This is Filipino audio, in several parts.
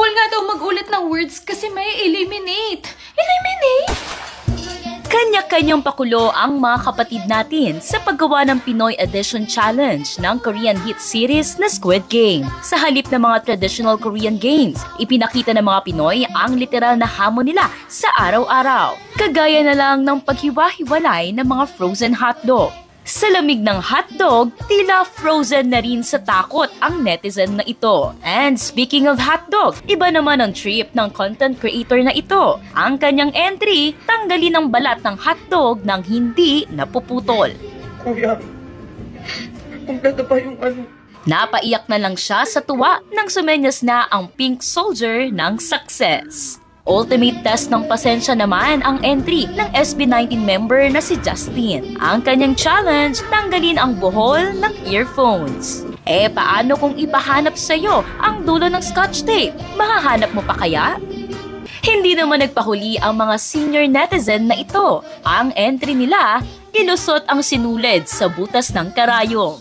Bawal nga daw magulit ng words kasi may eliminate. Eliminate? Kanya-kanyang pakulo ang mga kapatid natin sa paggawa ng Pinoy Edition Challenge ng Korean hit series na Squid Game. Sa halip ng mga traditional Korean games, ipinakita ng mga Pinoy ang literal na hamon nila sa araw-araw. Kagaya na lang ng paghiwa-hiwalay ng mga frozen hotdog. Sa lamig ng hotdog, tila frozen na rin sa takot ang netizen na ito. And speaking of hotdog, iba naman ang trip ng content creator na ito. Ang kanyang entry, tanggalin ang balat ng hotdog nang hindi napuputol. Kuya, kumpleto pa yung ano. Napaiyak na lang siya sa tuwa nang sumenyas na ang pink soldier ng success. Ultimate test ng pasensya naman ang entry ng SB19 member na si Justin. Ang kanyang challenge, tanggalin ang buhol ng earphones. Paano kung ipahanap sa'yo ang dulo ng scotch tape? Mahahanap mo pa kaya? Hindi naman nagpahuli ang mga senior netizen na ito. Ang entry nila, ilusot ang sinulid sa butas ng karayom.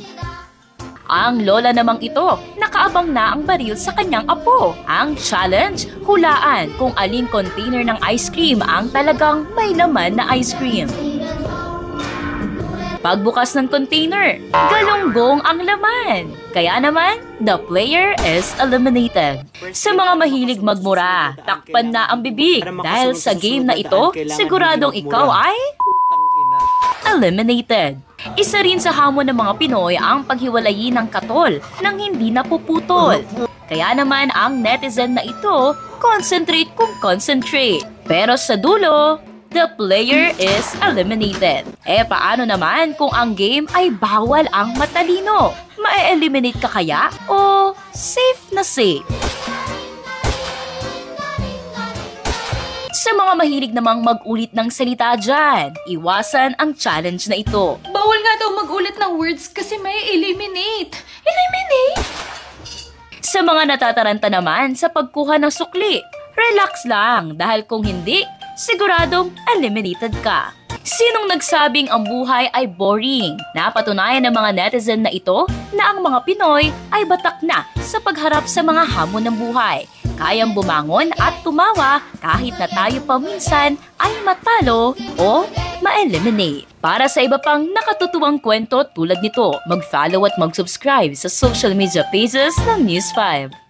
Ang lola namang ito, nakaabang na ang baril sa kanyang apo. Ang challenge, hulaan kung aling container ng ice cream ang talagang may laman na ice cream. Pagbukas ng container, galunggong ang laman. Kaya naman, the player is eliminated. Sa mga mahilig magmura, takpan na ang bibig dahil sa game na ito, siguradong ikaw ay eliminated. Isa rin sa hamon ng mga Pinoy ang paghiwalayin ng katol nang hindi napuputol. Kaya naman ang netizen na ito, concentrate kung concentrate. Pero sa dulo, the player is eliminated. Paano naman kung ang game ay bawal ang matalino? Ma-eliminate ka kaya o safe na safe? Sa mga mahilig namang mag-ulit ng salita dyan, iwasan ang challenge na ito. Bawal nga daw magulit ng words kasi may eliminate. Eliminate? Sa mga natataranta naman sa pagkuha ng sukli, relax lang dahil kung hindi, siguradong eliminated ka. Sinong nagsabing ang buhay ay boring? Napatunayan ng mga netizen na ito na ang mga Pinoy ay batak na sa pagharap sa mga hamon ng buhay. Kayang bumangon at tumawa kahit na tayo pa minsan ay matalo o ma-eliminate. Para sa iba pang nakatutuwang kwento tulad nito, mag-follow at mag-subscribe sa social media pages ng News 5.